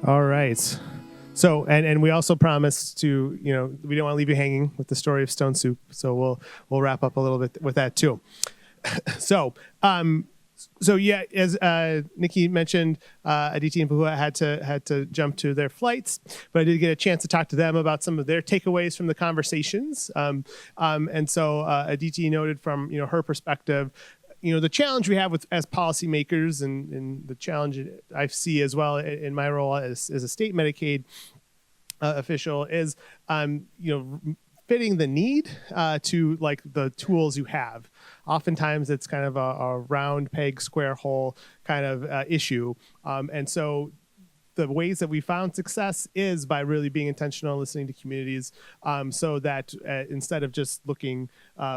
All right. So, and we also promised to, we don't want to leave you hanging with the story of Stone Soup. So we'll wrap up a little bit with that too. So yeah, as Nikki mentioned, Aditi and Pahua had to jump to their flights, but I did get a chance to talk to them about some of their takeaways from the conversations. And so Aditi noted from her perspective, the challenge we have as policymakers, and the challenge I see as well in my role as a state Medicaid official is, fitting the need to like the tools you have. Oftentimes it's kind of a round peg, square hole kind of issue. And so the ways that we found success is by really being intentional, listening to communities, so that instead of just looking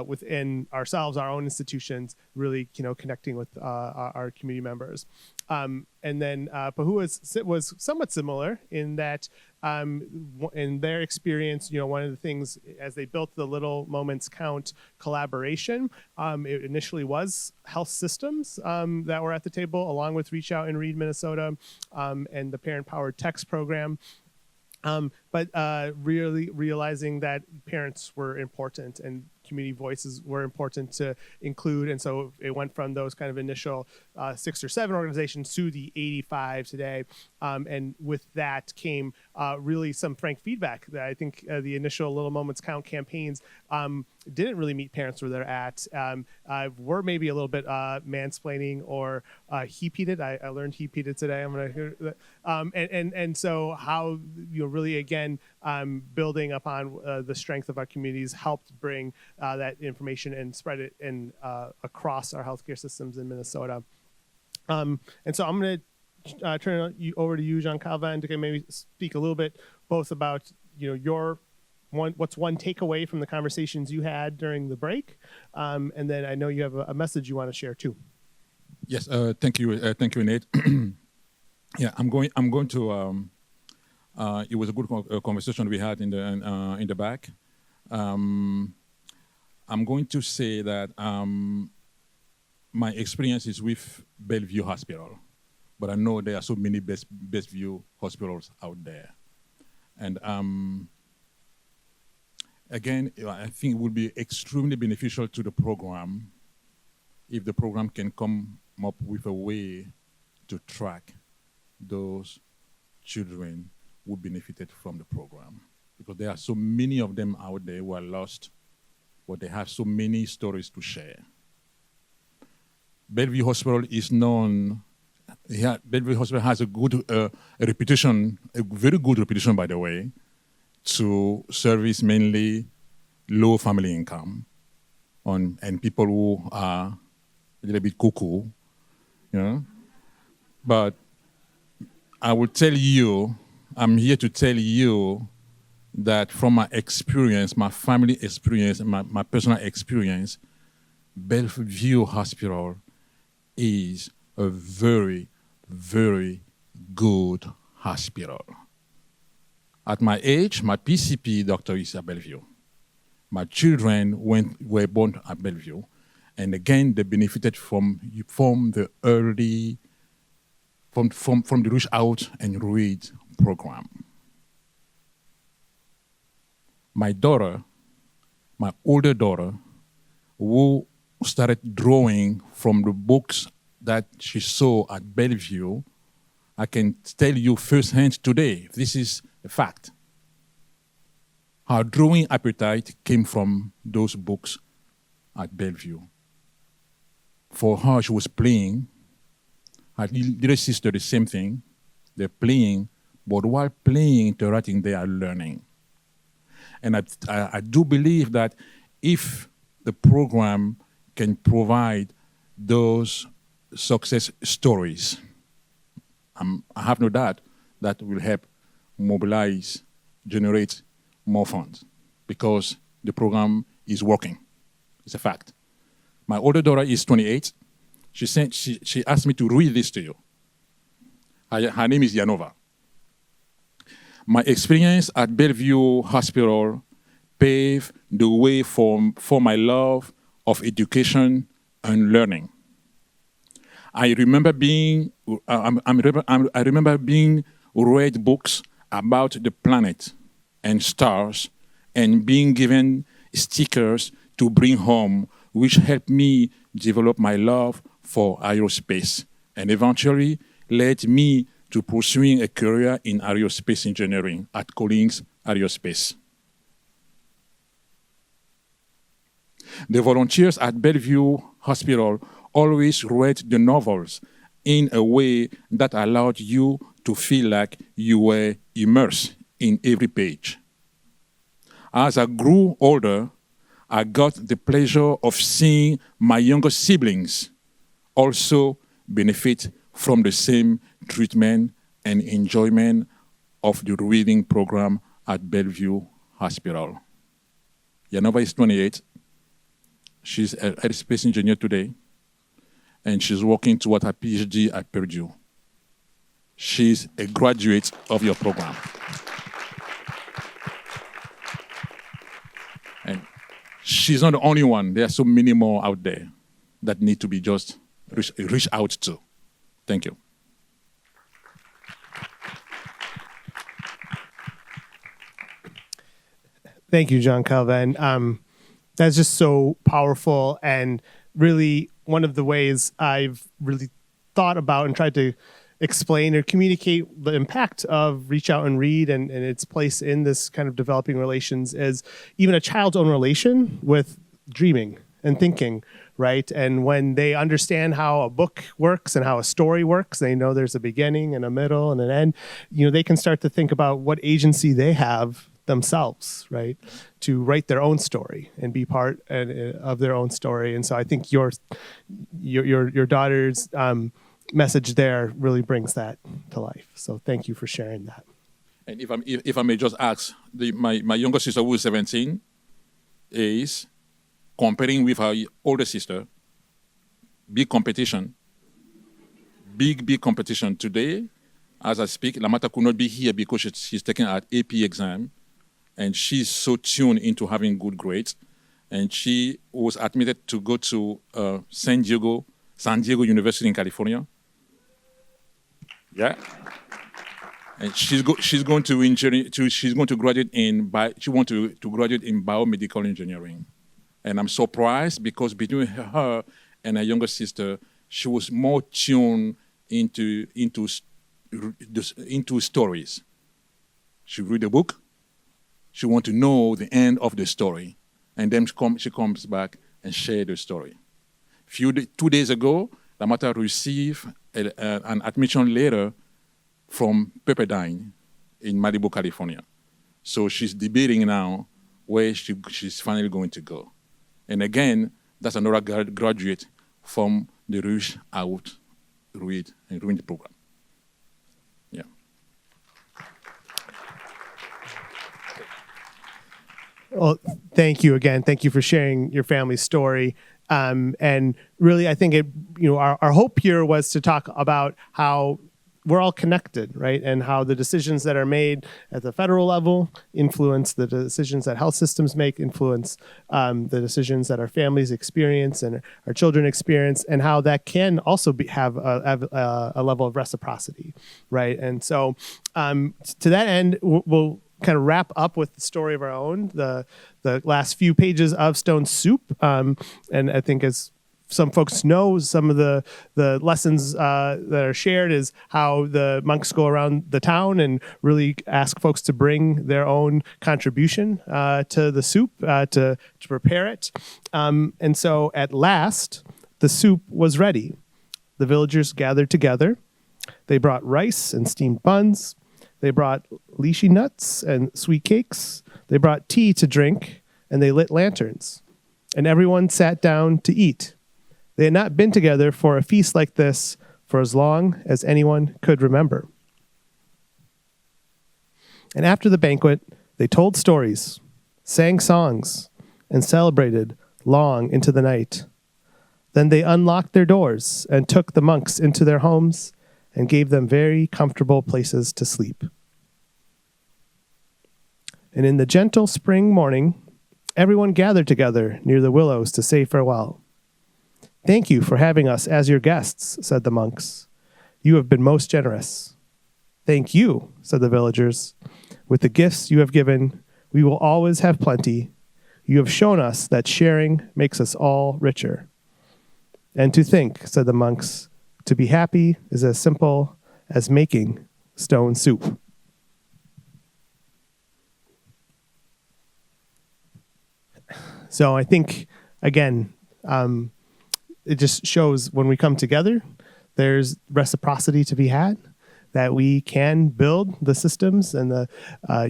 within ourselves, our own institutions, really, connecting with our community members. And then Pahua was somewhat similar in that in their experience, one of the things as they built the Little Moments Count collaboration, it initially was health systems that were at the table, along with Reach Out and Raed, Minnesota, and the Parent-Powered Text program. But really realizing that parents were important and community voices were important to include. And so it went from those kind of initial 6 or 7 organizations to the 85 today. And with that came really some frank feedback that I think the initial Little Moments Count campaigns didn't really meet parents where they're at. We're maybe a little bit mansplaining or heap-heated. I learned heap-heated today. I'm going to hear that. And so how, really, again, building upon the strength of our communities helped bring that information and spread it across our healthcare systems in Minnesota. And so I'm going to turn you over to you, Jean Calvin, to maybe speak a little bit both about what's one takeaway from the conversations you had during the break, and then I know you have a message you want to share too. Yes, thank you, Nate. Yeah, I'm going to. It was a good conversation we had in the back. I'm going to say that my experience is with Bellevue Hospital, but I know there are so many Bestview hospitals out there, and again, I think it would be extremely beneficial to the program if the program can come up with a way to track those children who benefited from the program. Because there are so many of them out there who are lost, but they have so many stories to share. Bellevue Hospital is known, Bellevue Hospital has a good reputation, a very good reputation, by the way, to service mainly low family income and people who are a little bit cuckoo, But I will tell you, I'm here to tell you that from my experience, my family experience, my personal experience, Bellevue Hospital is a very, very good hospital. At my age, my PCP doctor is at Bellevue. My children were born at Bellevue. And again, they benefited from the early, from the Reach Out and Raed program. My older daughter, who started drawing from the books that she saw at Bellevue, I can tell you firsthand today, this is a fact. Her drawing appetite came from those books at Bellevue. For her, she was playing. Her little sister, the same thing. They're playing, but while playing, interacting, they are learning. And I do believe that if the program can provide those success stories, I have no doubt that will help mobilize, generate more funds, because the program is working. It's a fact. My older daughter is 28. She asked me to read this to you. Her name is Yanova. My experience at Bellevue Hospital paved the way for my love of education and learning. I remember being read books about the planet and stars and being given stickers to bring home, which helped me develop my love for aerospace and eventually led me to pursuing a career in aerospace engineering at Collins Aerospace. The volunteers at Bellevue Hospital always read the novels in a way that allowed you to feel like you were immersed in every page. As I grew older, I got the pleasure of seeing my younger siblings also benefit from the same treatment and enjoyment of the reading program at Bellevue Hospital. Yanova is 28. She's an aerospace engineer today, and she's working toward her PhD at Purdue. She's a graduate of your program. And she's not the only one. There are so many more out there that need to be just reach out to. Thank you. Thank you, Jean Calvin. That's just so powerful, and really one of the ways I've really thought about and tried to explain or communicate the impact of Reach Out and Raed and its place in this kind of developing relations is even a child's own relation with dreaming and thinking, right? And when they understand how a book works and how a story works, they know there's a beginning and a middle and an end, they can start to think about what agency they have themselves, right, to write their own story and be part of their own story. And so I think your daughter's message there really brings that to life. So thank you for sharing that. And if I may just ask, my younger sister, who is 17, is comparing with her older sister. Big competition today. As I speak, Lamata could not be here because she's taking her AP exam, and she's so tuned into having good grades. And she was admitted to go to San Diego University in California. Yeah. And she's going to graduate in graduate in biomedical engineering. And I'm surprised because between her and her younger sister, she was more tuned into stories. She read a book. She wants to know the end of the story. And then she comes back and shares the story. 2 days ago, Lamata received an admission letter from Pepperdine in Malibu, California. So she's debating now where she's finally going to go. And again, that's another graduate from the Reach Out, Raed, and Raed program. Yeah. Well, thank you again. Thank you for sharing your family's story. And really, I think our hope here was to talk about how we're all connected, right? And how the decisions that are made at the federal level influence the decisions that health systems make, influence the decisions that our families experience and our children experience, and how that can also have a level of reciprocity, right? And so to that end, we'll kind of wrap up with the story of our own, the last few pages of Stone Soup. And I think as some folks know, some of the lessons that are shared is how the monks go around the town and really ask folks to bring their own contribution to the soup, to prepare it. And so at last, the soup was ready. The villagers gathered together. They brought rice and steamed buns. They brought lychee nuts and sweet cakes. They brought tea to drink, and they lit lanterns. And everyone sat down to eat. They had not been together for a feast like this for as long as anyone could remember. And after the banquet, they told stories, sang songs, and celebrated long into the night. Then they unlocked their doors and took the monks into their homes and gave them very comfortable places to sleep. And in the gentle spring morning, everyone gathered together near the willows to say farewell. "Thank you for having us as your guests," said the monks. "You have been most generous. "Thank you," said the villagers. "With the gifts you have given, we will always have plenty. You have shown us that sharing makes us all richer." "And to think," said the monks, "to be happy is as simple as making stone soup." So I think, again, it just shows when we come together, there's reciprocity to be had, that we can build the systems and the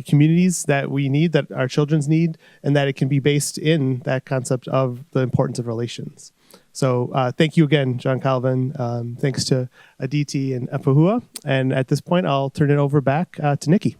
communities that we need, that our children's need, and that it can be based in that concept of the importance of relations. So thank you again, John Calvin. Thanks to Aditi and Apahua. And at this point, I'll turn it over back to Nikki.